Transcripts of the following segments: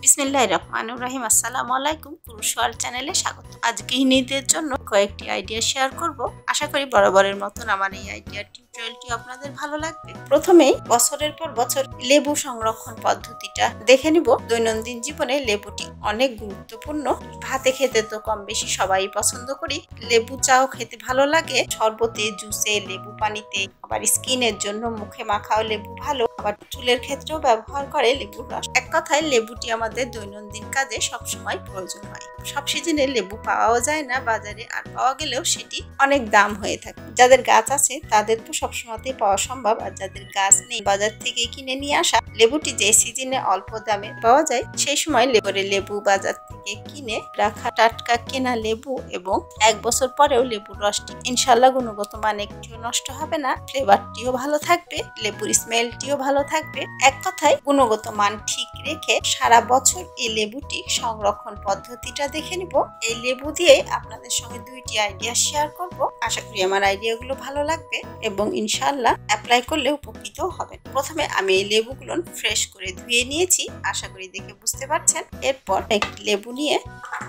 বিসমিল্লাহির রহমানির রহিম। আসসালামু আলাইকুম। কুরুশওয়াল চ্যানেলে স্বাগত। আজ গৃহিণীদের জন্য কয়েকটি আইডিয়া শেয়ার করব। আশা করি বরাবরের মতন আমার এই আইডিয়া টিউটোরিয়ালটি আপনাদের ভালো লাগবে। প্রথমেই বছরের পর বছর লেবু সংরক্ষণ পদ্ধতিটা দেখে নিব। দৈনন্দিন জীবনে লেবুটি অনেক গুরুত্বপূর্ণ। ভাতে খেতে তো কম বেশি সবাই পছন্দ করি। লেবু চাও খেতে ভালো লাগে, শরবতে, জুসে, লেবু পানিতে, আবার স্কিনের জন্য মুখে মাখাও লেবু ভালো, আবার চুলের ক্ষেত্রেও ব্যবহার করে লেবুর রস। এক কথায় লেবুটি আমাদের দৈনন্দিন কাজে সবসময় প্রয়োজন হয়। সব সিজনে লেবু পাওয়াও যায় না বাজারে, আর পাওয়া গেলেও সেটি অনেক দাম হয়ে থাকে। যাদের গাছ আছে তাদের তো সবসময়তেই পাওয়া সম্ভব, আর যাদের গাছ নেই বাজার থেকে কিনে নিয়ে আসা লেবুটি যে সিজনে অল্প দামে পাওয়া যায় সেই সময় লেবু বাজার থেকে কিনে রাখা টাটকা কেনা লেবু এবং 1 বছর পরেও লেবুর রসটি ইনশাল্লাহ গুণগত মান একটিও নষ্ট হবে না, ফ্লেভারটিও ভালো থাকবে, লেবুর স্মেলটিও ভালো থাকবে। এক কথায় গুণগত মান ঠিক রেখে সারা বছর এই লেবুটি সংরক্ষণ পদ্ধতিটা দেখে নিব। এই লেবু দিয়ে আপনাদের সঙ্গে 2টি আইডিয়া শেয়ার করব। আশা করি আমার আইডিয়াগুলো ভালো লাগবে এবং ইনশাআল্লাহ অ্যাপ্লাই করলে উপকৃত হবেন। প্রথমে আমি এই লেবুগুলো ফ্রেশ করে ধুয়ে নিয়েছি, আশা করি দেখে বুঝতে পারছেন। এরপর একটি লেবু নিয়ে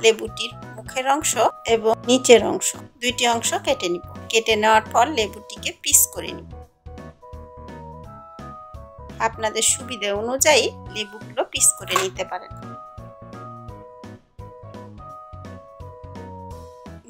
লেবুটির মুখের অংশ এবং নিচের অংশ 2টি অংশ কেটে নিব। কেটে নেওয়ার পর লেবুটিকে পিস করে নিব। আপনাদের সুবিধা অনুযায়ী লেবুগুলো পিস করে নিতে পারেন।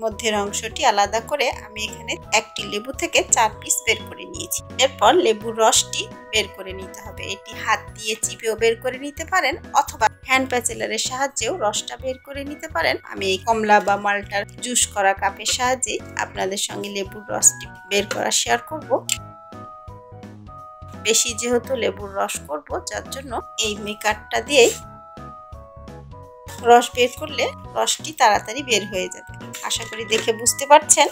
মধ্যের অংশটি আলাদা করে আমি এখানে একটি লেবু থেকে 4 পিস বের করে নিয়েছি। এরপর লেবুর রসটি বের করে নিতে হবে। এটি হাত দিয়ে চিপেও বের করে নিতে পারেন অথবা হ্যান্ড প্যাচেলারের সাহায্যেও রসটা বের করে নিতে পারেন। আমি এই কমলা বা মাল্টার জুস করা কাপের সাহায্যে আপনাদের সঙ্গে লেবুর রসটি বের করা শেয়ার করব। বেশি যেহেতু লেবুর রস করব, যার জন্য এই মেকারটা দিয়ে রস বের করলে রসটি তাড়াতাড়ি বের হয়ে যাবে। আশা করি দেখে বুঝতে পারছেন।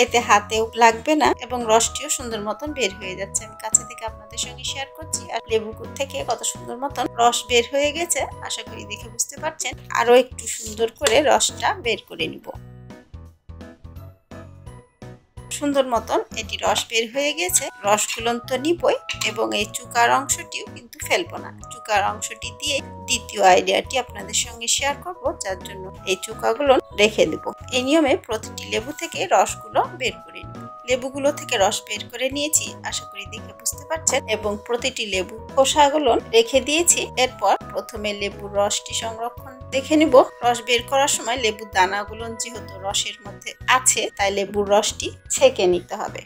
এতে হাতেও লাগবে না এবং রসটিও সুন্দর মতন বের হয়ে যাচ্ছে। আমি কাছে থেকে আপনাদের সঙ্গে শেয়ার করছি, আর লেবু থেকে কত সুন্দর মতন রস বের হয়ে গেছে। আশা করি দেখে বুঝতে পারছেন। আরো একটু সুন্দর করে রসটা বের করে নিব। সুন্দর মতন এটি রস বের হয়ে গেছে। রসগুলো তো নিবই এবং এই চুকার অংশটিও কিন্তু ফেলবো না। চুকার অংশটি দিয়ে দ্বিতীয় আইডিয়াটি আপনাদের সঙ্গে শেয়ার করব, যার জন্য এই চুকাগুলো রেখে দেব। এই নিয়মে প্রতিটি লেবু থেকে রসগুলো বের করে নিব। লেবুগুলো থেকে রস বের করে নিয়েছি, আশা করি দেখে বুঝতে পারছেন, এবং প্রতিটি লেবু খোসাগুলো রেখে দিয়েছি। এরপর প্রথমে লেবুর রসটি সংরক্ষণ দেখে নিব। রস বের করার সময় লেবুর দানাগুলো যেহেতু রসের মধ্যে আছে, তাই লেবুর রসটি ছেঁকে নিতে হবে।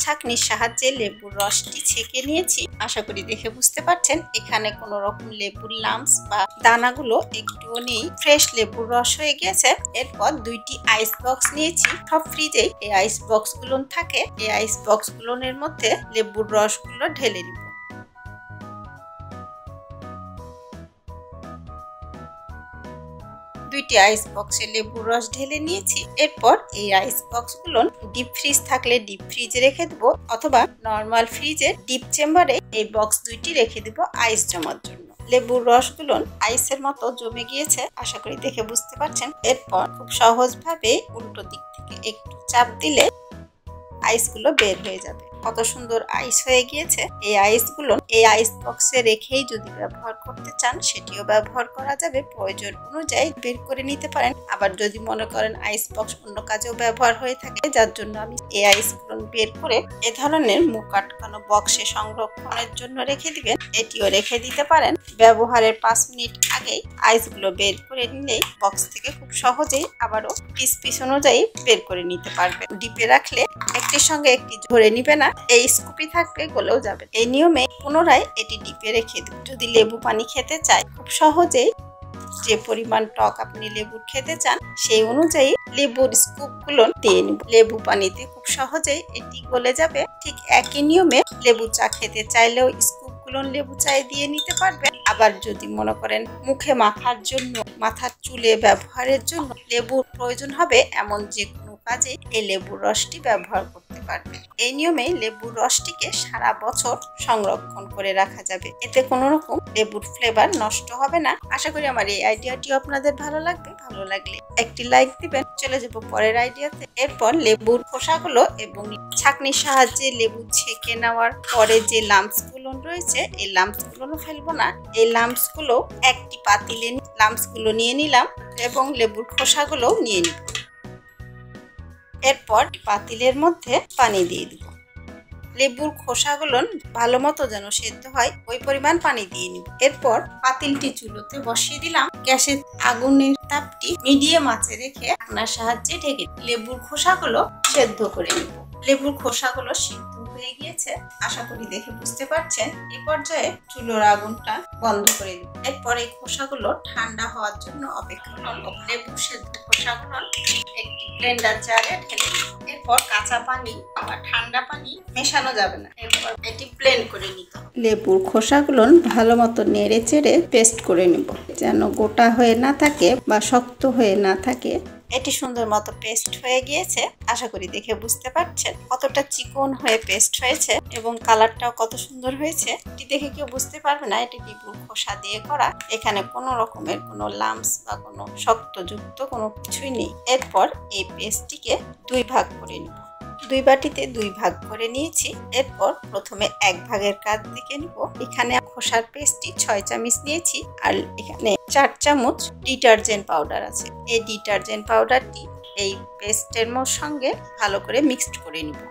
ছাঁকনির সাহায্যে লেবুর রসটি ছেঁকে নিয়েছি, আশা করি দেখে বুঝতে পারছেন। এখানে কোনো রকম লেবুর লাম্পস বা দানাগুলো একটুও নেই, ফ্রেশ লেবুর রস হয়ে গেছে। এরপর 2টি আইস বক্স নিয়েছি। সব ফ্রিজে এই আইস বক্স গুলো থাকে। এই আইস বক্স গুলোর মধ্যে লেবুর রসগুলো ঢেলে নিব। দুইটি আইস বক্সে লেবুর রস ঢেলে নিয়েছি। এরপর এই আইস বক্সগুলো ডিপ ফ্রিজ থাকলে ডিপ ফ্রিজে রেখে দেবো, অথবা নর্মাল ফ্রিজে ডিপ চেম্বারে এই বক্স 2টি রেখে দেবো আইস জমার জন্য। লেবুর রসগুলো আইসের মতো জমে গিয়েছে, আশা করি দেখে বুঝতে পারছেন। এরপর খুব সহজভাবে উল্টো দিক থেকে একটু চাপ দিলে আইসগুলো বের হয়ে যাবে। কত সুন্দর আইস হয়ে গিয়েছে। এই আইসগুলো এই আইস বক্সে রেখেই যদি ব্যবহার করতে চান সেটিও ব্যবহার করা যাবে। প্রয়োজন অনুযায়ী বের করে নিতে পারেন। আবার যদি মনে করেন আইস বক্স অন্য কাজেও ব্যবহার হয়ে থাকে, যার জন্য আমি এই আইসগুলো বের করে এ ধরনের মুখ আটকানো বক্সে সংরক্ষণের জন্য রেখে দিবেন। এটিও রেখে দিতে পারেন। ব্যবহারের 5 মিনিট আগেই আইসগুলো বের করে নিলেই বক্স থেকে খুব সহজেই আবারও পিস অনুযায়ী বের করে নিতে পারবেন। ডিপে রাখলে একটির সঙ্গে একটি ধরে নিবে না, এই স্কুপি থাকবে, গলেও যাবে। এই নিয়মে পুনরায় এটি ডিপে রেখে দিন। যদি লেবু পানি খেতে চাই, খুব সহজেই যে পরিমাণ টক আপনি লেবু খেতে চান সেই অনুযায়ী লেবুর স্কুপ গুলো দিয়ে নিব। লেবু পানিতে খুব সহজেই এটি গলে যাবে। ঠিক একই নিয়মে লেবু চা খেতে চাইলেও স্কুপ গুলো লেবু চায়ে দিয়ে নিতে পারবেন। আবার যদি মনে করেন মুখে মাখার জন্য, মাথার চুলে ব্যবহারের জন্য লেবুর প্রয়োজন হবে, এমন যে কোনো কাজে এই লেবুর রসটি ব্যবহার করতে পারবেন। এই নিয়মে লেবুর রসটিকে সারা বছর সংরক্ষণ করে রাখা যাবে। এতে কোনো রকম লেবুর ফ্লেভার নষ্ট হবে না। আশা করি আমার এই আইডিয়াটি আপনাদের ভালো লাগবে। ভালো লাগলে একটি লাইক দিবেন চলে যাব পরের আইডিয়াতে। এরপর লেবুর খোসাগুলো এবং ছাঁকনির সাহায্যে লেবু ছেঁকে নেওয়ার পরে যে লাম্পস গুলো রয়েছে এই লাম্পস গুলো ফেলবো না। এই লাম্পস গুলো একটি পাতিলে লাম্পস গুলো নিয়ে নিলাম এবং লেবুর খোসাগুলো নিয়ে নিব। এরপর পাতিলের মধ্যে পানি দিয়ে দিব। লেবুর খোসাগুলো ভালো মতো যেন সেদ্ধ হয় ওই পরিমাণ পানি দিয়ে নিব। এরপর পাতিলটি চুলোতে বসিয়ে দিলাম। গ্যাসের আগুনের তাপটি মিডিয়াম আঁচে রেখে ঢাকনার সাহায্যে ঢেকে লেবুর খোসাগুলো সেদ্ধ করে নিব। লেবুর খোসাগুলো সিদ্ধ হয়ে গিয়েছে, আশা করি দেখে বুঝতে পারছেন। এই পর্যায়ে চুলোর আগুনটা বন্ধ করে দিব। এরপর এই খোসাগুলো ঠান্ডা হওয়ার জন্য অপেক্ষা করব। লেবু সেদ্ধ খোসাগুলো একটি ব্লেন্ডার জারে ঢেলে দিব। এরপর কাঁচা পানি বা ঠান্ডা পানি মেশানো যাবে না, এরপর এটি ব্লেন্ড করে নিতে হবে। লেবুর খোসাগুলো ভালো মতো নেড়ে চেড়ে পেস্ট করে নিব, যেন গোটা হয়ে না থাকে বা শক্ত হয়ে না থাকে। এটি সুন্দর মতো পেস্ট হয়ে গিয়েছে, আশা করি দেখে বুঝতে পারছেন কতটা চিকন হয়ে পেস্ট হয়েছে এবং কালারটাও কত সুন্দর হয়েছে। এটি দেখে কেউ বুঝতে পারবে না এটি লেবুর খোসা দিয়ে করা। এখানে কোনো রকমের কোনো লাম্পস বা কোনো শক্তযুক্ত কোনো কিছুই নেই। এরপর এই পেস্টটিকে দুই ভাগ করে নিব। দুই বাটিতে দুই ভাগ করে নিয়েছি। এরপর প্রথমে এক ভাগের কাজ দিকে নিব। এখানে খোসার পেস্টটি 6 চামচ নিয়েছি আর এখানে 4 চামচ ডিটারজেন্ট পাউডার আছে। এই ডিটারজেন্ট পাউডারটি এই পেস্টের সঙ্গে ভালো করে মিক্সড করে নিব।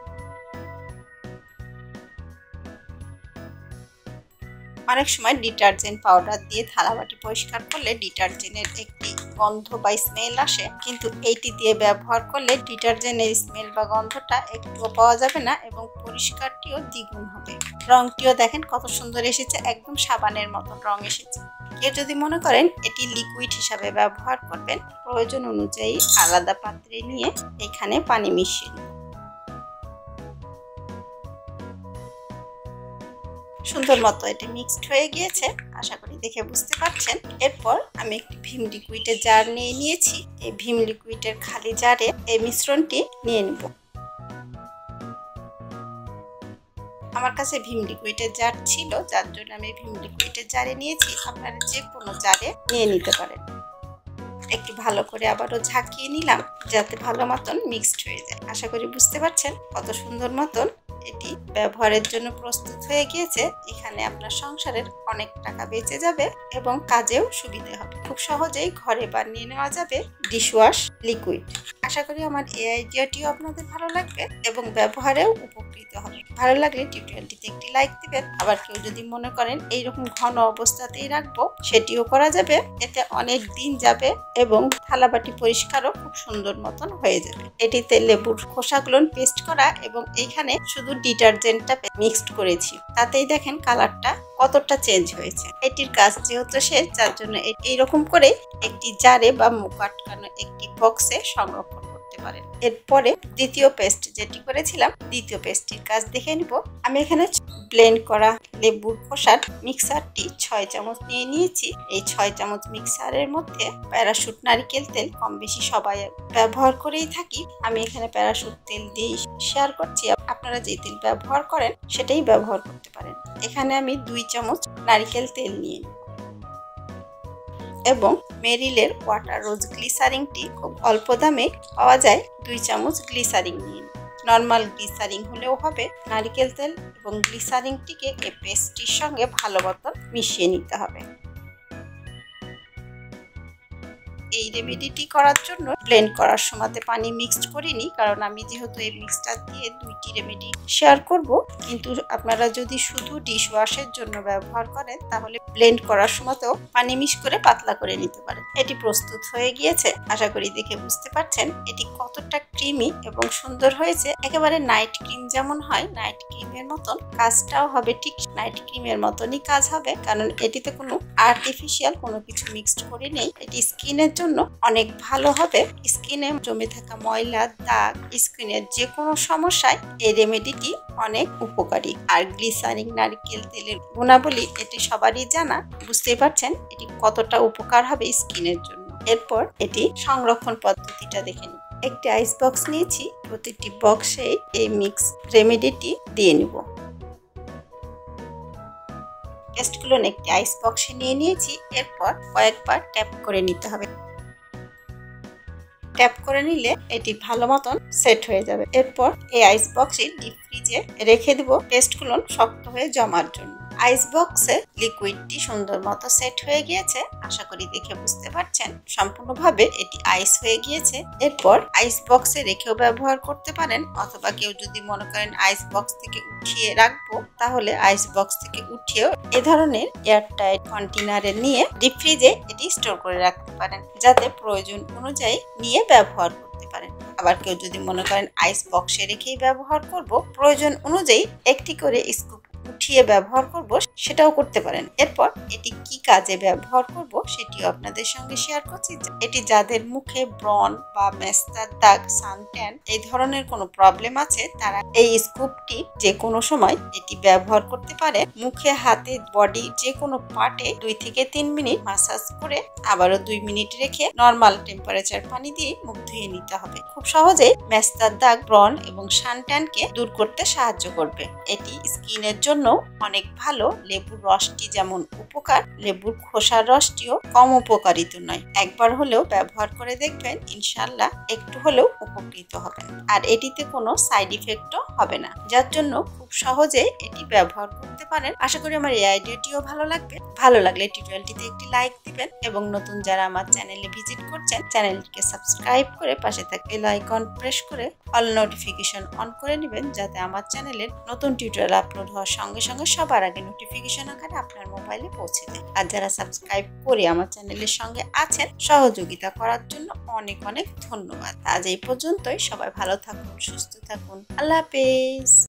অনেক সময় ডিটারজেন্ট পাউডার দিয়ে থালাবাটি পরিষ্কার করলে ডিটারজেন্টের একটি গন্ধ বা স্মেল আসে, কিন্তু এইটি দিয়ে ব্যবহার করলে ডিটারজেন্টের স্মেল বা গন্ধটা একটুও পাওয়া যাবে না এবং পরিষ্কারটিও দ্বিগুণ হবে। রংটিও দেখেন কত সুন্দর এসেছে, একদম সাবানের মতন রং এসেছে। কেউ যদি মনে করেন এটি লিকুইড হিসাবে ব্যবহার করবেন, প্রয়োজন অনুযায়ী আলাদা পাত্রে নিয়ে এখানে পানি মিশিয়ে নিন। সুন্দর মতো এটি মিক্সড হয়ে গিয়েছে, আশা করি দেখে বুঝতে পারছেন। এরপর আমি একটি ভিম লিকুইডের জার নিয়ে নিয়েছি। এই ভিম লিকুইডের খালি জারে এই মিশ্রণটি নিয়ে নেব। আমার কাছে ভিম লিকুইডের জার ছিল, যার জন্য আমি ভিম লিকুইডের জারে নিয়েছি। আপনারা যে কোনো জারে নিয়ে নিতে পারেন। একটু ভালো করে আবারও ঝাঁকিয়ে নিলাম যাতে ভালো মতন মিক্সড হয়ে যায়। আশা করি বুঝতে পারছেন কত সুন্দর মতন এটি ব্যবহারের জন্য প্রস্তুত হয়ে গিয়েছে। এখানে আপনার সংসারের অনেক টাকা বেঁচে যাবে এবং কাজেও সুবিধা হবে। খুব সহজেই ঘরে বানিয়ে নেওয়া যাবে ডিশওয়াশ লিকুইড। আশা করি আমার এই আইডিয়াটিও আপনাদের ভালো লাগবে এবং ব্যবহারেও উপকৃত হবে। ভালো লাগলে টিউটোরিয়ালটিতে একটি লাইক দিবেন। আবার কেউ যদি মনে করেন এইরকম ঘন অবস্থাতেই রাখবো, সেটিও করা যাবে। এতে অনেক দিন যাবে এবং থালাবাটি পরিষ্কারও খুব সুন্দর মতন হয়ে যাবে। এটিতে লেবুর খোসাগুলো পেস্ট করা এবং এইখানে শুধু ডিটারজেন্টটা মিক্সড করেছি, তাতেই দেখেন কালারটা কতটা চেঞ্জ হয়েছে। এটির কাজ যেহেতু শেষ, যার জন্য এইরকম করে একটি জারে বা মুখ আটকানো একটি বক্সে সংরক্ষণ করতে পারেন। এরপরে দ্বিতীয় পেস্ট যেটি করেছিলাম, দ্বিতীয় পেস্টটির কাজ দেখে নিব। আমি এখানে ব্লেন্ড করা লেবুর খোসার মিক্সারটি 6 চামচ নিয়ে নিয়েছি। এই 6 চামচ মিক্সারের মধ্যে প্যারাশুট নারকেল তেল কম বেশি সবাই ব্যবহার করেই থাকি। আমি এখানে প্যারাশুট তেল দিয়ে শেয়ার করছি, আপনারা যে তেল ব্যবহার করেন সেটাই ব্যবহার করতে পারেন। এখানে আমি 2 চামচ নারকেল তেল নিয়ে নিই এবং মেরিলের ওয়াটার রোজ গ্লিসারিনটি খুব অল্প দামে পাওয়া যায়। 2 চামচ গ্লিসারিন নিয়ে নিই। নর্মাল গ্লিসারিন হলেও হবে। নারকেল তেল এবং গ্লিসারিনটিকে এই পেস্টটির সঙ্গে ভালো মতন মিশিয়ে নিতে হবে। এই রেমেডিটি করার জন্য ব্লেন্ড করার সময় পানি মিক্সড করিনি, কারণ আমি যেহেতু এই মিক্সচার দিয়ে 2টি রেমেডি শেয়ার করব। কিন্তু আপনারা যদি শুধু ডিশ ওয়াশের জন্য ব্যবহার করেন তাহলে ব্লেন্ড করার সময়তেও পানি মিক্স করে পাতলা করে নিতে পারেন। এটি প্রস্তুত হয়ে গিয়েছে, আশা করি দেখে বুঝতে পারছেন এটি কতটা ক্রিমি এবং সুন্দর হয়েছে। একেবারে নাইট ক্রিম যেমন হয়, নাইট ক্রিমের মতন কাজটাও হবে, ঠিক নাইট ক্রিমের মতনই কাজ হবে, কারণ এটিতে কোনো আর্টিফিশিয়াল কোনো কিছু মিক্সড করে নেই। এটি স্কিনের জন্য অনেক ভালো হবে। স্কিনে জমে থাকা ময়লা, দাগ, স্কিনের যে কোনো সমস্যায় এই রেমেডিটি অনেক উপকারী। আর গ্লিসারিন নারকেল তেলের গুণাবলী এটি সবারই জানা, বুঝতেই পারছেন এটি কতটা উপকার হবে স্কিনের জন্য। এরপর এটি সংরক্ষণ পদ্ধতিটা দেখে নিন। একটি আইস বক্স নিয়েছি, প্রতিটি বক্সে এই মিক্স রেমেডিটি দিয়ে নিব। পেস্টগুলো একটি আইস বক্সে নিয়ে নিয়েছি। এরপর কয়েকবার ট্যাপ করে নিতে হবে। ট্যাপ করে নিলে এটি ভালো মতন সেট হয়ে যাবে। এরপর এই আইস বক্সটি ডিপ ফ্রিজে রেখে দিব পেস্টগুলো শক্ত হয়ে জমার জন্য। আইস বক্সে লিকুইডটি সুন্দর মতো সেট হয়ে গিয়েছে, আশা করি দেখে বুঝতে পারছেন সম্পূর্ণভাবে এটি আইস হয়ে গিয়েছে। এরপর আইস বক্সে রেখেও ব্যবহার করতে পারেন, অথবা কেউ যদি মনে করেন আইস বক্স থেকে উঠিয়ে রাখবো তাহলে আইস বক্স থেকে উঠিয়েও এ ধরনের এয়ারটাইট কন্টেনারে নিয়ে ডিপ ফ্রিজে এটি স্টোর করে রাখতে পারেন, যাতে প্রয়োজন অনুযায়ী নিয়ে ব্যবহার করতে পারেন। আবার কেউ যদি মনে করেন আইস বক্সে রেখেই ব্যবহার করব, প্রয়োজন অনুযায়ী একটি করে স্কুপ উঠিয়ে ব্যবহার করব, সেটাও করতে পারেন। এরপর এটি কি কাজে ব্যবহার করব সেটিও আপনাদের সঙ্গে শেয়ার করছি। এটি যাদের মুখে ব্রণ বা মেস্তার দাগ, সানট্যান এই ধরনের কোনো প্রবলেম আছে, তারা এই স্কুপটি যে কোনো সময় এটি ব্যবহার করতে পারে। মুখে, হাতে, বডি যে কোনো পার্টে 2 থেকে 3 মিনিট মাসাজ করে আবারও 2 মিনিট রেখে নর্মাল টেম্পারেচার পানি দিয়ে মুখ ধুয়ে নিতে হবে। খুব সহজে মেস্তার দাগ, ব্রণ এবং সানট্যানকে দূর করতে সাহায্য করবে। এটি স্কিনের জন্য অনেক ভালো। লেবুর রসটি যেমন উপকার, লেবুর খোসার রসটিও কম উপকারিত নয়। একবার হলেও ব্যবহার করে দেখবেন, ইনশাল্লাহ একটু হলেও উপকৃত হবেন। আর এটিতে কোনো সাইড ইফেক্টও হবে না, যার জন্য খুব সহজে এটি ব্যবহার করতে পারেন। আশা করি আমার এই আইডিয়াটিও ভালো লাগবে। ভালো লাগলে টিউটোরিয়ালটিতে একটি লাইক দিবেন এবং নতুন যারা আমার চ্যানেলে ভিজিট করছেন চ্যানেলটিকে সাবস্ক্রাইব করে পাশে থাকা বেল আইকন প্রেস করে অল নোটিফিকেশন অন করে নেবেন, যাতে আমার চ্যানেলের নতুন টিউটোরিয়াল আপলোড হওয়ার সঙ্গে সঙ্গে সবার আগে নোটিফিকেশন আকারে আপনার মোবাইলে পৌঁছে দেয়। আর যারা সাবস্ক্রাইব করে আমার চ্যানেলের সঙ্গে আছেন, সহযোগিতা করার জন্য অনেক অনেক ধন্যবাদ। আজ এই পর্যন্তই। সবাই ভালো থাকুন, সুস্থ থাকুন। আল্লাহ হাফেজ।